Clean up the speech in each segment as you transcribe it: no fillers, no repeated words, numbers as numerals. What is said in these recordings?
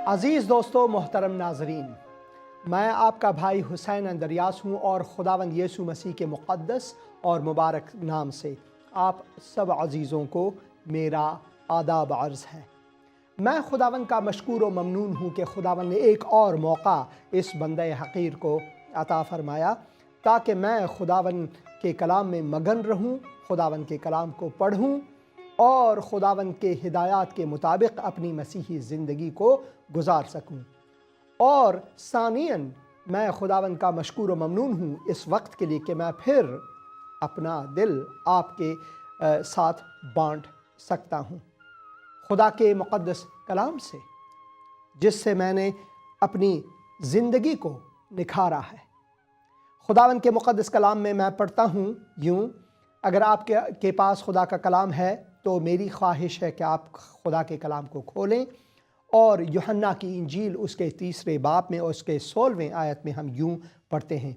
عزیز دوستو، محترم ناظرین، میں آپ کا بھائی حسین اندریاس ہوں اور خداوند یسوع مسیح کے مقدس اور مبارک نام سے آپ سب عزیزوں کو میرا آداب عرض ہے۔ میں خداوند کا مشکور و ممنون ہوں کہ خداوند نے ایک اور موقع اس بندہ حقیر کو عطا فرمایا تاکہ میں خداوند کے کلام میں مگن رہوں، خداوند کے کلام کو پڑھوں اور خداوند کے ہدایات کے مطابق اپنی مسیحی زندگی کو گزار سکوں۔ اور ثانیاً میں خداوند کا مشکور و ممنون ہوں اس وقت کے لیے کہ میں پھر اپنا دل آپ کے ساتھ بانٹ سکتا ہوں خدا کے مقدس کلام سے، جس سے میں نے اپنی زندگی کو نکھارا ہے۔ خداوند کے مقدس کلام میں پڑھتا ہوں یوں: اگر آپ کے پاس خدا کا کلام ہے تو میری خواہش ہے کہ آپ خدا کے کلام کو کھولیں، اور یوحنا کی انجیل اس کے 3 باب میں اور اس کے 16ویں آیت میں ہم یوں پڑھتے ہیں: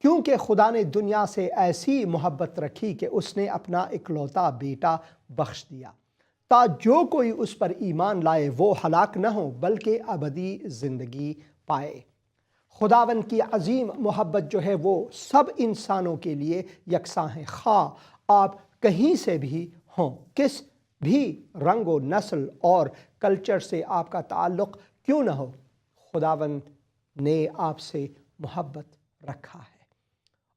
کیونکہ خدا نے دنیا سے ایسی محبت رکھی کہ اس نے اپنا اکلوتا بیٹا بخش دیا، تا جو کوئی اس پر ایمان لائے وہ ہلاک نہ ہو بلکہ ابدی زندگی پائے۔ خداوند کی عظیم محبت جو ہے وہ سب انسانوں کے لیے یکساں ہے، خواہ آپ کہیں سے بھی ہوں، کس بھی رنگ و نسل اور کلچر سے آپ کا تعلق کیوں نہ ہو، خداوند نے آپ سے محبت رکھا ہے،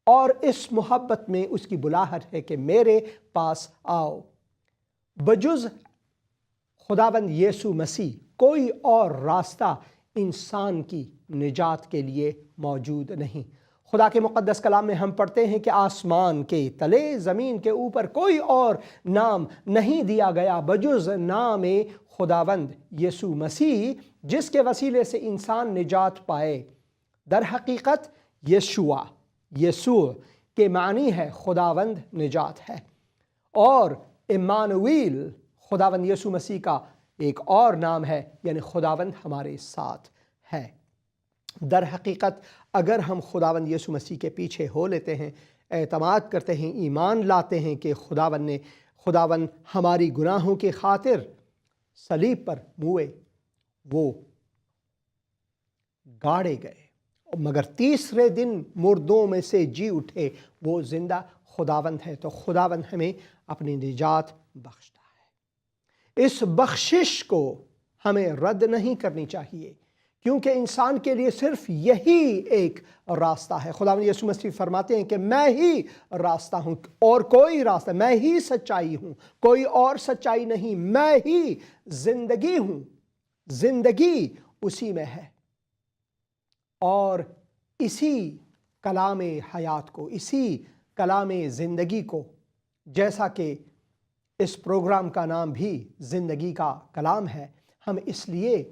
اور اس محبت میں اس کی بلاہٹ ہے کہ میرے پاس آؤ۔ بجز خداوند یسوع مسیح کوئی اور راستہ انسان کی نجات کے لیے موجود نہیں۔ خدا کے مقدس کلام میں ہم پڑھتے ہیں کہ آسمان کے تلے زمین کے اوپر کوئی اور نام نہیں دیا گیا بجز نام خداوند یسوع مسیح، جس کے وسیلے سے انسان نجات پائے۔ در حقیقت یسوع کے معنی ہے خداوند نجات ہے، اور امانویل خداوند یسوع مسیح کا ایک اور نام ہے، یعنی خداوند ہمارے ساتھ ہے۔ در حقیقت اگر ہم خداوند یسوع مسیح کے پیچھے ہو لیتے ہیں، اعتماد کرتے ہیں، ایمان لاتے ہیں کہ خداوند ہماری گناہوں کی خاطر صلیب پر موئے، وہ گاڑے گئے مگر تیسرے دن مردوں میں سے جی اٹھے، وہ زندہ خداوند ہے، تو خداوند ہمیں اپنی نجات بخشتا ہے۔ اس بخشش کو ہمیں رد نہیں کرنی چاہیے، کیونکہ انسان کے لیے صرف یہی ایک راستہ ہے۔ خداوند یسوع مسیح فرماتے ہیں کہ میں ہی راستہ ہوں اور کوئی راستہ، میں ہی سچائی ہوں، کوئی اور سچائی نہیں، میں ہی زندگی ہوں، زندگی اسی میں ہے۔ اور اسی کلام حیات کو، اسی کلام زندگی کو، جیسا کہ اس پروگرام کا نام بھی زندگی کا کلام ہے، ہم اس لیے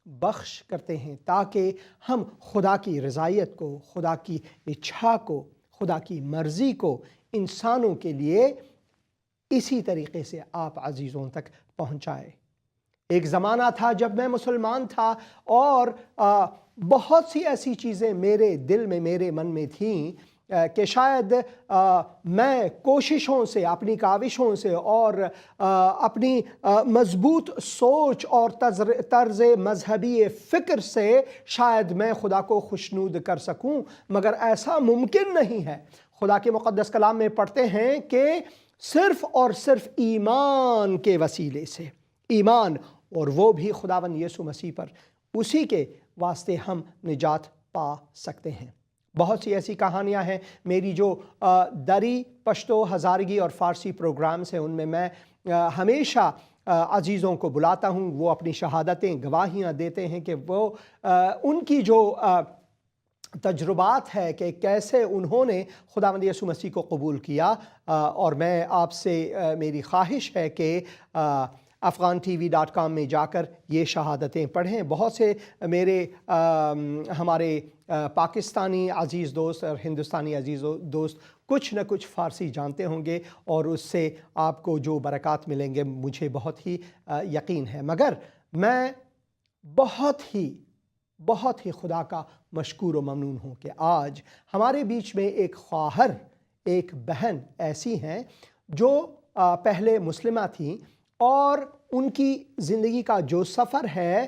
بخش کرتے ہیں تاکہ ہم خدا کی رضایت کو، خدا کی اچھا کو، خدا کی مرضی کو انسانوں کے لیے اسی طریقے سے آپ عزیزوں تک پہنچائے۔ ایک زمانہ تھا جب میں مسلمان تھا اور بہت سی ایسی چیزیں میرے دل میں، میرے من میں تھیں کہ شاید میں کوششوں سے، اپنی کاوشوں سے اور اپنی مضبوط سوچ اور طرز مذہبی فکر سے شاید میں خدا کو خوشنود کر سکوں، مگر ایسا ممکن نہیں ہے۔ خدا کے مقدس کلام میں پڑھتے ہیں کہ صرف اور صرف ایمان کے وسیلے سے، ایمان، اور وہ بھی خداوند یسوع مسیح پر، اسی کے واسطے ہم نجات پا سکتے ہیں۔ بہت سی ایسی کہانیاں ہیں میری جو دری، پشتو، ہزارگی اور فارسی پروگرامز ہیں، ان میں ہمیشہ عزیزوں کو بلاتا ہوں، وہ اپنی شہادتیں، گواہیاں دیتے ہیں کہ وہ ان کی جو تجربات ہے کہ کیسے انہوں نے خداوند یسوع مسیح کو قبول کیا، اور میں آپ سے میری خواہش ہے کہ afghantv.com میں جا کر یہ شہادتیں پڑھیں۔ بہت سے ہمارے پاکستانی عزیز دوست اور ہندوستانی عزیز دوست کچھ نہ کچھ فارسی جانتے ہوں گے، اور اس سے آپ کو جو برکات ملیں گے مجھے بہت ہی یقین ہے۔ مگر میں بہت ہی خدا کا مشکور و ممنون ہوں کہ آج ہمارے بیچ میں ایک خواہر، ایک بہن ایسی ہیں جو پہلے مسلمہ تھیں، اور ان کی زندگی کا جو سفر ہے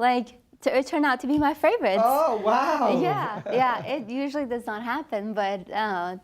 like it turned out to be my favorites. Oh, wow. Yeah, it usually does not happen, but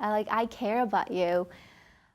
like I care about you।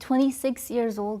26 years old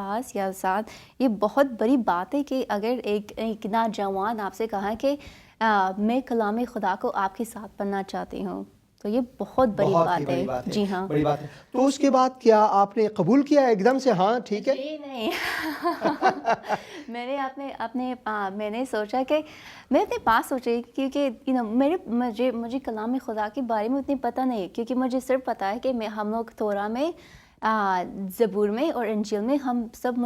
پاس یا ساتھ یہ بہت بڑی بات ہے کہ اگر ایک نوجوان آپ سے کہا کہ میں کلام خدا کو آپ کے ساتھ پڑھنا چاہتی ہوں تو یہ بہت بڑی بات ہے. جی ہاں بڑی بات ہے. تو اس کے بعد کیا آپ نے قبول کیا ایک دم سے؟ ہاں ٹھیک ہے. جی نہیں میں نے سوچا کہ میں اپنے پاس سوچی کیونکہ مجھے کلام خدا کے بارے میں اتنی پتہ نہیں، کیونکہ مجھے صرف پتہ ہے کہ ہم لوگ تورا میں زبور میں اور انجیل میں ہم سب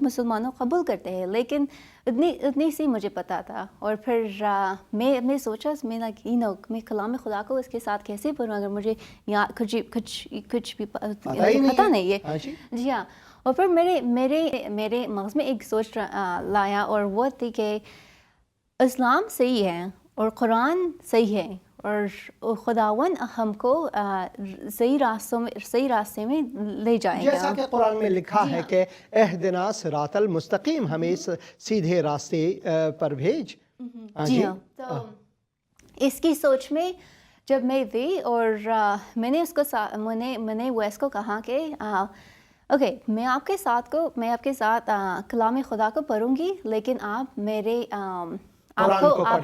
مسلمانوں قبول کرتے ہیں، لیکن اتنی سی مجھے پتہ تھا. اور پھر میں سوچا میں کلام خدا کو اس کے ساتھ کیسے پڑھوں اگر مجھے کچھ بھی پتہ نہیں ہے. جی ہاں. اور پھر میرے مغز میں ایک سوچ لایا اور وہ تھی کہ اسلام صحیح ہے اور قرآن صحیح ہے اور خداون ہم کو صحیح راستے میں لے جائے گا. جیسا کہ قرآن میں لکھا ہے کہ اہدنا صراط المستقیم، ہمیں سیدھے راستے پر بھیج. جی ہاں. تو اس کی سوچ میں جب میں تھی اور میں نے ویس کو کہا کہ اوکے میں آپ کے ساتھ کلام خدا کو پڑھوں گی، لیکن آپ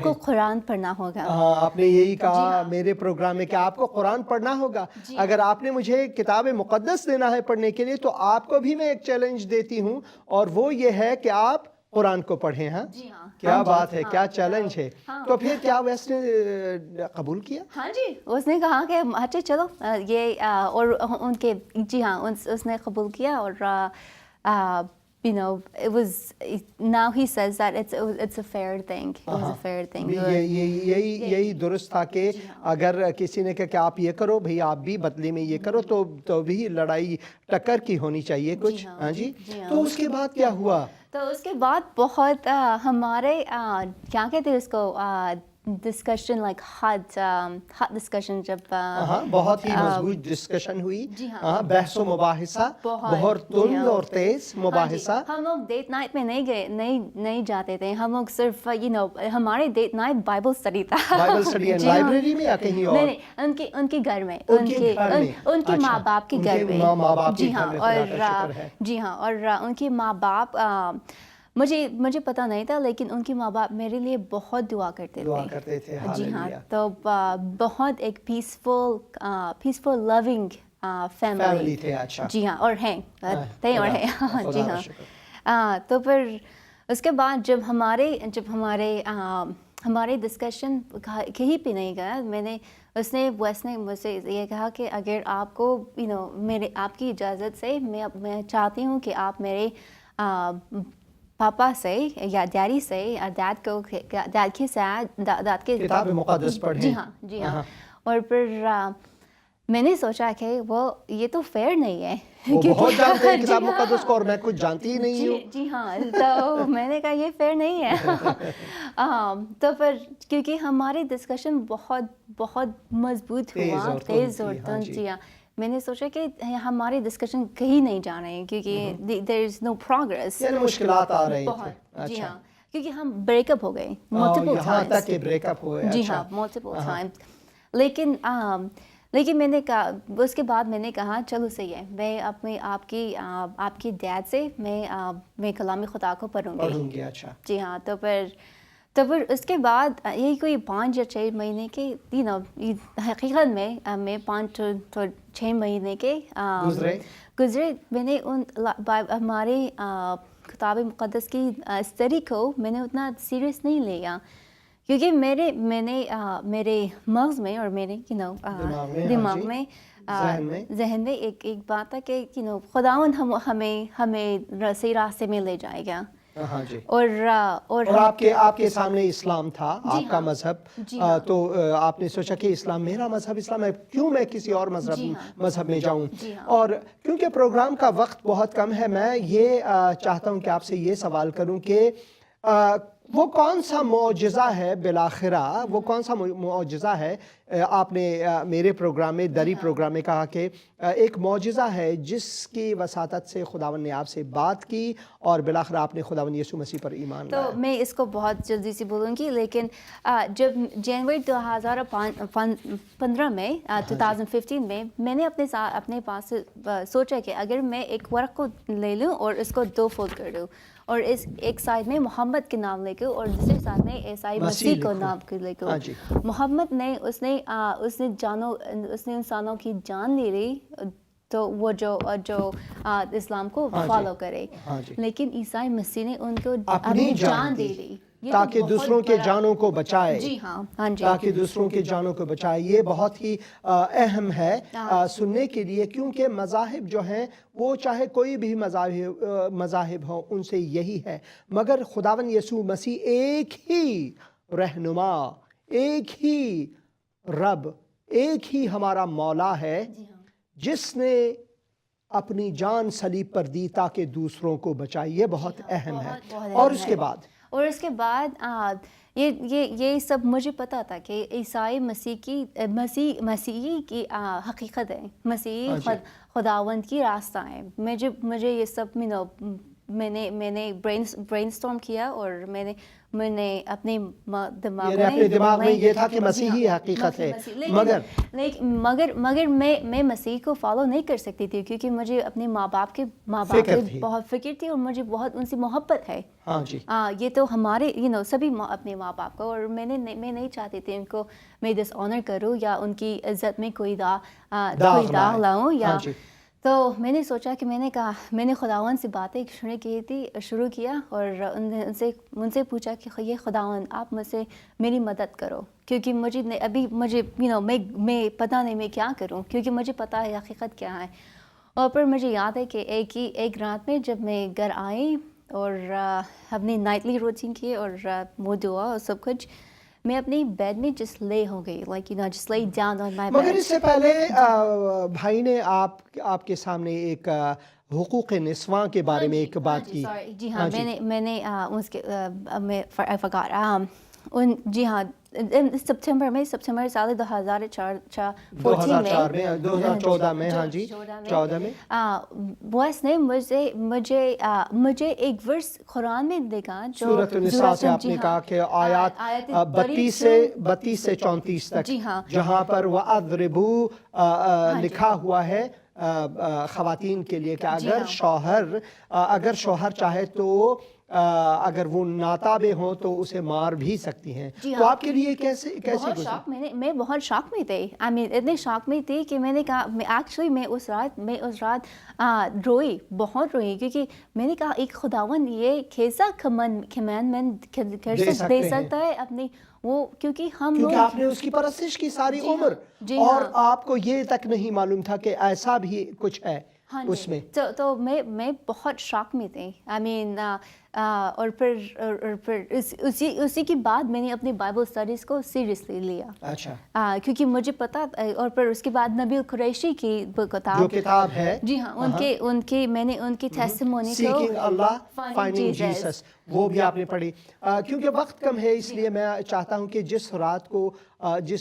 کو قرآن پڑھنا ہوگا. آپ نے یہی کہا میرے پروگرام میں کہ آپ کو قرآن پڑھنا ہوگا. اگر آپ نے مجھے کتاب مقدس دینا ہے پڑھنے کے لیے تو آپ کو بھی میں ایک چیلنج دیتی ہوں، اور وہ یہ ہے کہ آپ قرآن کو پڑھیں. ہاں کیا بات ہے، کیا چیلنج ہے. تو پھر کیا ویس نے قبول کیا؟ ہاں جی، اس نے کہا کہ اچھا چلو یہ اور ان کے جی ہاں اس نے قبول کیا. اور it was now he says that it's a fair thing. It was a fair thing. یہی درست تھا کہ اگر کسی نے کہا کہ آپ یہ کرو بھئی، آپ بھی بدلے میں یہ کرو، تو بھی لڑائی ٹکر کی ہونی چاہیے کچھ. ہاں جی. تو اس کے بعد کیا ہوا؟ تو اس کے بعد بہت ہمارے کیا کہتے ہیں اس کو ڈسکشن لائک ہاٹ ڈسکشن جب بہت ہی مضبوط ڈسکشن ہوئی. بحث و مباحثہ بہت تند اور تیز مباحثہ. ہم لوگ ڈیٹ نائٹ میں نہیں جاتے تھے. ہم لوگ صرف ہمارے ڈیٹ نائٹ بائبل اسٹڈی تھا. بائبل اسٹڈی لائبریری میں یا کہیں اور؟ نہیں، ان کے گھر میں، ان کے ماں باپ کے گھر میں. جی ہاں. اور ان کے ماں باپ مجھے پتہ نہیں تھا، لیکن ان کے ماں باپ میرے لیے بہت دعا کرتے تھے. جی ہاں. تو بہت ایک پیسفل لونگ فیملی تھے. جی ہاں. اور ہیں اور ہیں. جی ہاں. تو پھر اس کے بعد جب ہمارے ڈسکشن کہیں پہ نہیں گیا، ویس نے مجھ سے یہ کہا کہ اگر آپ کو آپ کی اجازت سے میں چاہتی ہوں کہ آپ میرے پاپا سے یا ڈیڈی سے یا ڈیڈ کے ساتھ کے کتاب مقدس پڑھیں. جی ہاں. اور پھر میں نے سوچا کہ یہ تو فیئر نہیں ہے. وہ بہت جانتے ہیں کتاب مقدس کو اور میں کچھ جانتی ہی نہیں ہوں. جی ہاں. تو میں نے کہا یہ فیئر نہیں ہے. تو پھر کیونکہ ہماری ڈسکشن بہت مضبوط ہوا، تیز اور تند. جی ہاں. میں نے سوچا کہ ہماری ڈسکشن کہیں نہیں جا رہے ہیں کیونکہ there is no progress. مشکلات آ رہی تھیں. جی ہاں. کیونکہ ہم بریک اپ ہو گئے multiple times. یہاں تک کہ بریک اپ ہوئے. جی ہاں multiple times. لیکن میں نے کہا، اس کے بعد میں نے کہا چلو صحیح ہے، میں آپ کی ڈیڈ سے میں کلام خدا کو پڑھوں گی. اچھا. جی ہاں. تو پھر اس کے بعد یہی کوئی 5 یا 6 مہینے کے حقیقت میں 5 to 6 مہینے کے گزرے. میں نے ہمارے کتاب مقدس کی اسٹڈی کو میں نے اتنا سیریس نہیں لیا، کیونکہ میرے مغز میں اور میرے دماغ میں ذہن میں ایک بات تھا کہ خداوند ہمیں صحیح راستے میں لے جائے گا. اور آپ کے سامنے اسلام تھا، آپ کا مذہب. تو آپ نے سوچا کہ اسلام میرا مذہب اسلام ہے، کیوں میں کسی اور مذہب میں جاؤں. اور کیونکہ پروگرام کا وقت بہت کم ہے، میں یہ چاہتا ہوں کہ آپ سے یہ سوال کروں کہ وہ کون سا معجزہ ہے بالآخرہ، وہ کون سا معجزہ ہے؟ آپ نے میرے پروگرام میں دری پروگرام میں کہا کہ ایک معجزہ ہے جس کی وساطت سے خداوند نے آپ سے بات کی اور بالآخر آپ نے خداوند یسوع مسیح پر ایمان لایا۔ تو میں اس کو بہت جلدی سے بولوں گی، لیکن جب جنوری 2015 میں 2015 میں میں نے اپنے پاس سوچا کہ اگر میں ایک ورق کو لے لوں اور اس کو 2 فولڈ کر دوں اور اس ایک سائڈ میں محمد کے نام لے کے اور دوسرے سائڈ میں عیسی مسیح کو نام لے کے، محمد نے اس نے انسانوں کی جان لے لی تو وہ جو اسلام کو فالو کرے، لیکن عیسی مسیح نے ان کو اپنی جان دے دی تاکہ دوسروں کے جانوں کو بچائے۔ جی ہاں جی، تاکہ دوسروں کے جانوں کو بچائے۔ یہ بہت ہی اہم ہے سننے کے لیے، کیونکہ مذاہب جو ہیں وہ چاہے کوئی بھی مذاہب ہوں ان سے یہی ہے، مگر خداوند یسوع مسیح ایک ہی رہنما، ایک ہی رب، ایک ہی ہمارا مولا ہے جس نے اپنی جان صلیب پر دی تاکہ دوسروں کو بچائے۔ یہ بہت اہم ہے۔ اور اس کے بعد یہ سب مجھے پتا تھا کہ عیسی مسیحی کی حقیقت ہے، مسیحی خداوند کی راستہ ہے۔ مجھے یہ سب میں نے برین اسٹارم کیا اور میں نے اپنے دماغ میں یہ تھا کہ مسیحی حقیقت ہے، مگر میں مسیح کو فالو نہیں کر سکتی تھی کیونکہ مجھے اپنے ماں باپ کی بہت فکر تھی اور مجھے بہت ان سے محبت ہے۔ یہ تو ہمارے سبھی اپنے ماں باپ کو، اور میں نہیں چاہتی تھی ان کو میں ڈس آنر کروں یا ان کی عزت میں کوئی داغ لاؤں یا تو میں نے سوچا کہ میں نے خداوند سے باتیں شروع کیا اور ان سے پوچھا کہ یہ خداوند آپ مجھ سے میری مدد کرو، کیونکہ میں پتہ نہیں میں کیا کروں، کیونکہ مجھے پتہ ہے حقیقت کیا ہے۔ اور پھر مجھے یاد ہے کہ ایک رات میں جب میں گھر آئی اور اپنی نائٹلی روٹین کی اور وہ دعا اور سب کچھ، میں اپنی بیڈ میں جس لے ہو گئی، just lay down on my bed۔ مگر اس سے پہلے بھائی نے آپ کے سامنے ایک حقوق نسواں کے بارے میں ایک بات کی۔ جی ہاں، میں نے اس کے جی ہاں ستمبر سال 2014 میں ہاں جی 14 میں بوائس نے مجھے ایک ورس قرآن میں دیکھا جو سورۃ النساء سے آپ نے کہا کہ آیات 32 سے 34 تک، جہاں پر وَأَضْرِبُوا لکھا ہوا ہے خواتین کے لیے کہ اگر شوہر چاہے تو اگر وہ ناتابع ہوں تو اسے مار بھی سکتی ہیں۔ تو آپ کے لیے کیسے میں بہت شاک میں تھی، اتنے شاک میں تھی کہ میں نے کہا ایکچولی میں اس رات روئی، بہت روئی، کیونکہ میں نے کہا ایک خداوند یہ کیسا کمانڈمنٹ دے سکتا ہے اپنی وہ، کیونکہ آپ نے اس کی پرستش کی ساری عمر اور آپ کو یہ تک نہیں معلوم تھا کہ ایسا بھی کچھ ہے اس میں۔ تو میں بہت شاک میں تھی، اور پھر اسی کے بعد میں نے اپنی بائبل اسٹڈیز کو سیریسلی لیا، کیونکہ مجھے پتا، اور پھر اس کے بعد نبی القریشی کی کتاب ہے، جی ہاں، میں نے ان کی ٹیسٹیمونی کو Seeking Allah, Finding Jesus، وہ بھی آپ نے پڑھی۔ کیونکہ وقت کم ہے اس لیے میں چاہتا ہوں کہ جس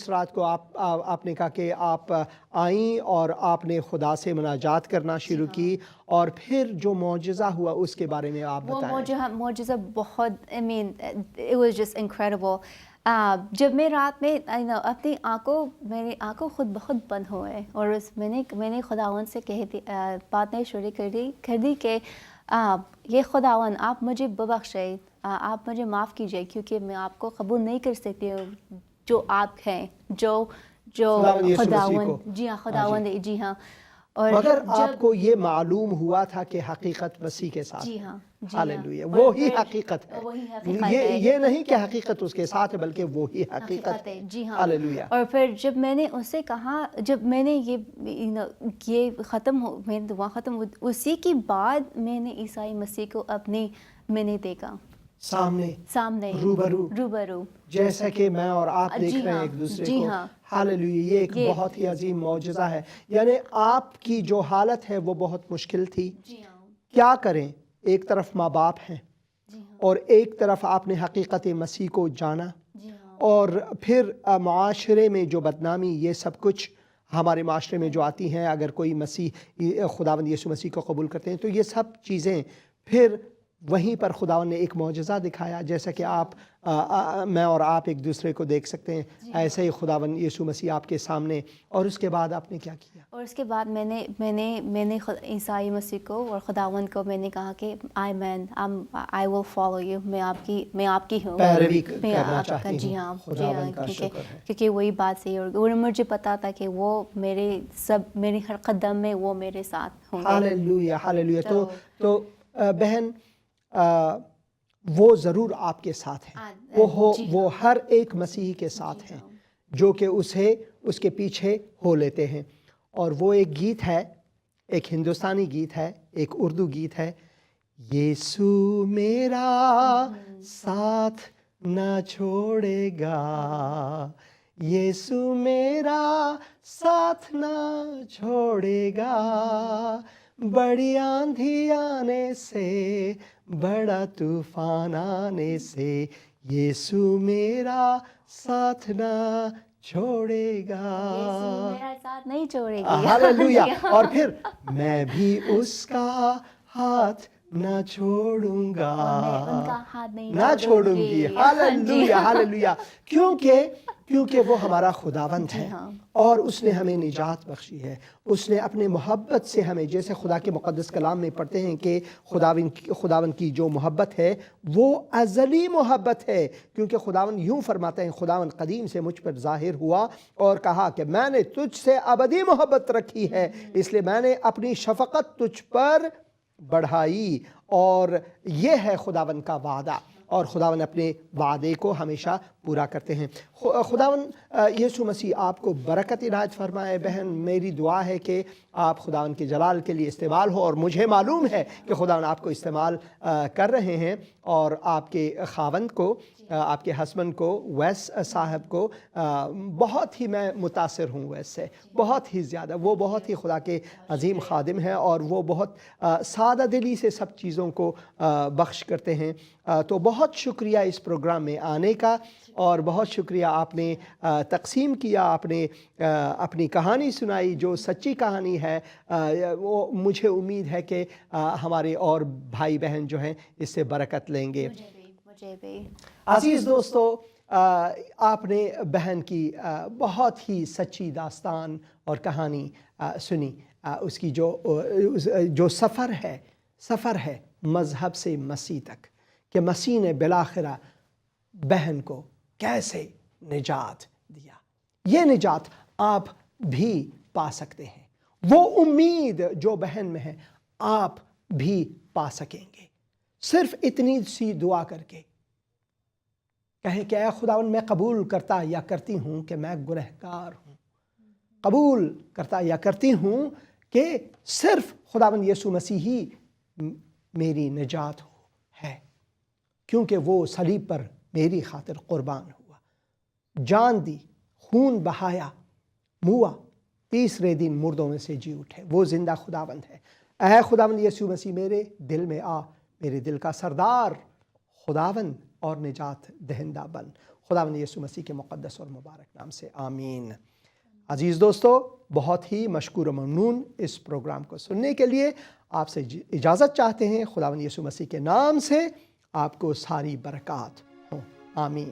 رات کو آپ نے کہا کہ آپ آئیں اور آپ نے خدا سے مناجات کرنا شروع کی اور پھر جو معجزہ ہوا اس کے بارے میں آپ بتائیں۔ وہ معجزہ بہت it was just incredible۔ جب میں رات میں اپنی میری آنکھوں خود بخود بند ہوئے اور میں نے خداوند سے باتیں شروع کر دی کہ یہ خداوند آپ مجھے ببخشے، آپ مجھے معاف کیجیے، کیونکہ میں آپ کو قبول نہیں کر سکتی جو آپ ہیں، جو خداوند، جی ہاں خداوند، جی ہاں۔ مگر آپ کو یہ معلوم ہوا تھا کہ حقیقت مسیح کے ساتھ، جی ہاں، ہاللیلویہ، وہی حقیقت ہے، یہ نہیں کہ حقیقت اس کے ساتھ ہے بلکہ وہی حقیقت ہے، جی ہاں، ہاللیلویہ۔ اور پھر جب میں نے اس سے کہا، جب میں نے یہ ختم ہو، میں دعا ختم ہو، اسی کے بعد میں نے عیسی مسیح کو میں نے دیکھا سامنے روبرو، جیسا کہ میں اور آپ دیکھ رہے ہیں ایک دوسرے کو، ہاللیلویہ۔ یہ ایک بہت ہی عظیم معجزہ ہے، یعنی آپ کی جو حالت ہے وہ بہت مشکل تھی، کیا کریں، ایک طرف ماں باپ ہیں اور ایک طرف آپ نے حقیقت مسیح کو جانا، جی ہاں، اور پھر معاشرے میں جو بدنامی یہ سب کچھ ہمارے معاشرے میں جو آتی ہیں، اگر کوئی مسیح خداوند یسوع مسیح کو قبول کرتے ہیں تو یہ سب چیزیں پھر وہیں پر خداوند نے ایک معجزہ دکھایا، جیسا کہ آپ میں اور آپ ایک دوسرے کو دیکھ سکتے ہیں، ایسے ہی خداوند یسوع مسیح آپ کے سامنے، اور اس کے بعد آپ نے کیا کیا؟ اور اس کے بعد میں نے عیسائی مسیح کو اور خداوند کو میں نے کہا کہ I will follow you، میں آپ کی ہوں، پیروی میں کرنا آپ کا، چاہتی جی ہوں۔ ہاں، خداوند کا شکر ہے۔ کیونکہ وہی بات صحیح، اور مجھے پتا تھا کہ وہ میرے ہر قدم میں وہ میرے ساتھ ہوں گے۔ Hallelujah, hallelujah. تو بہن وہ ضرور آپ کے ساتھ ہیں، وہ ہر ایک مسیحی کے ساتھ ہیں جو کہ اس کے پیچھے ہو لیتے ہیں۔ اور وہ ایک گیت ہے، ایک ہندوستانی گیت ہے، ایک اردو گیت ہے، یسوع میرا ساتھ نہ چھوڑے گا، یسوع میرا ساتھ نہ چھوڑے گا، بڑی آندھی آنے سے، بڑا طوفان آنے سے، یسوع میرا ساتھ نہ چھوڑے گا، یسوع میرا ساتھ نہیں چھوڑے گی۔ ہاللویا۔ اور پھر میں بھی اس کا ہاتھ نہ چھوڑوں گا، اور میں ان کا ہاتھ نہ چھوڑوں گی، ہاللویا، ہاللویا۔ کیونکہ وہ ہمارا خداوند ہے، اور اس نے ہمیں نجات بخشی ہے، اس نے اپنے محبت سے ہمیں، جیسے خدا کے مقدس کلام میں پڑھتے ہیں کہ خداوند کی جو محبت ہے وہ ازلی محبت ہے، کیونکہ خداوند یوں فرماتے ہیں، خداوند قدیم سے مجھ پر ظاہر ہوا اور کہا کہ میں نے تجھ سے ابدی محبت رکھی ہے، اس لیے میں نے اپنی شفقت تجھ پر بڑھائی، اور یہ ہے خداوند کا وعدہ، اور خداوند اپنے وعدے کو ہمیشہ پورا کرتے ہیں۔ خداوند یسوع مسیح آپ کو برکت عنایت فرمائے۔ بہن، میری دعا ہے کہ آپ خداوند کے جلال کے لیے استعمال ہو، اور مجھے معلوم ہے کہ خداوند آپ کو استعمال کر رہے ہیں، اور آپ کے خاوند کو، آپ کے ہسبینڈ کو، ویس صاحب کو بہت ہی میں متاثر ہوں ویس سے، بہت ہی زیادہ۔ وہ بہت ہی خدا کے عظیم خادم ہیں، اور وہ بہت سادہ دلی سے سب چیزوں کو بخش کرتے ہیں۔ تو بہت شکریہ اس پروگرام میں آنے کا، اور بہت شکریہ آپ نے تقسیم کیا، آپ نے اپنی کہانی سنائی جو سچی کہانی ہے۔ وہ مجھے امید ہے کہ ہمارے اور بھائی بہن جو ہیں اس سے برکت لیں گے۔ مجھے بھی۔ عزیز دوستو، آپ نے بہن کی بہت ہی سچی داستان اور کہانی سنی، اس کی جو سفر ہے مذہب سے مسیح تک، کہ مسیح نے بالآخرہ بہن کو کیسے نجات دیا۔ یہ نجات آپ بھی پا سکتے ہیں، وہ امید جو بہن میں ہے آپ بھی پا سکیں گے، صرف اتنی سی دعا کر کے کہیں کہ اے خداوند، میں قبول کرتا یا کرتی ہوں کہ میں گنہگار ہوں، قبول کرتا یا کرتی ہوں کہ صرف خداوند یسوع مسیح ہی میری نجات ہے، کیونکہ وہ صلیب پر میری خاطر قربان ہوا، جان دی، خون بہایا، موا، تیسرے دن مردوں میں سے جی اٹھے، وہ زندہ خداوند ہے۔ اے خداوند یسوع مسیح، میرے دل میں آ، میرے دل کا سردار، خداوند اور نجات دہندہ بن۔ خداوند یسوع مسیح کے مقدس اور مبارک نام سے آمین۔ عزیز دوستو، بہت ہی مشکور و ممنون اس پروگرام کو سننے کے لیے۔ آپ سے اجازت چاہتے ہیں، خداوند یسوع مسیح کے نام سے آپ کو ساری برکات ہوں، آمین۔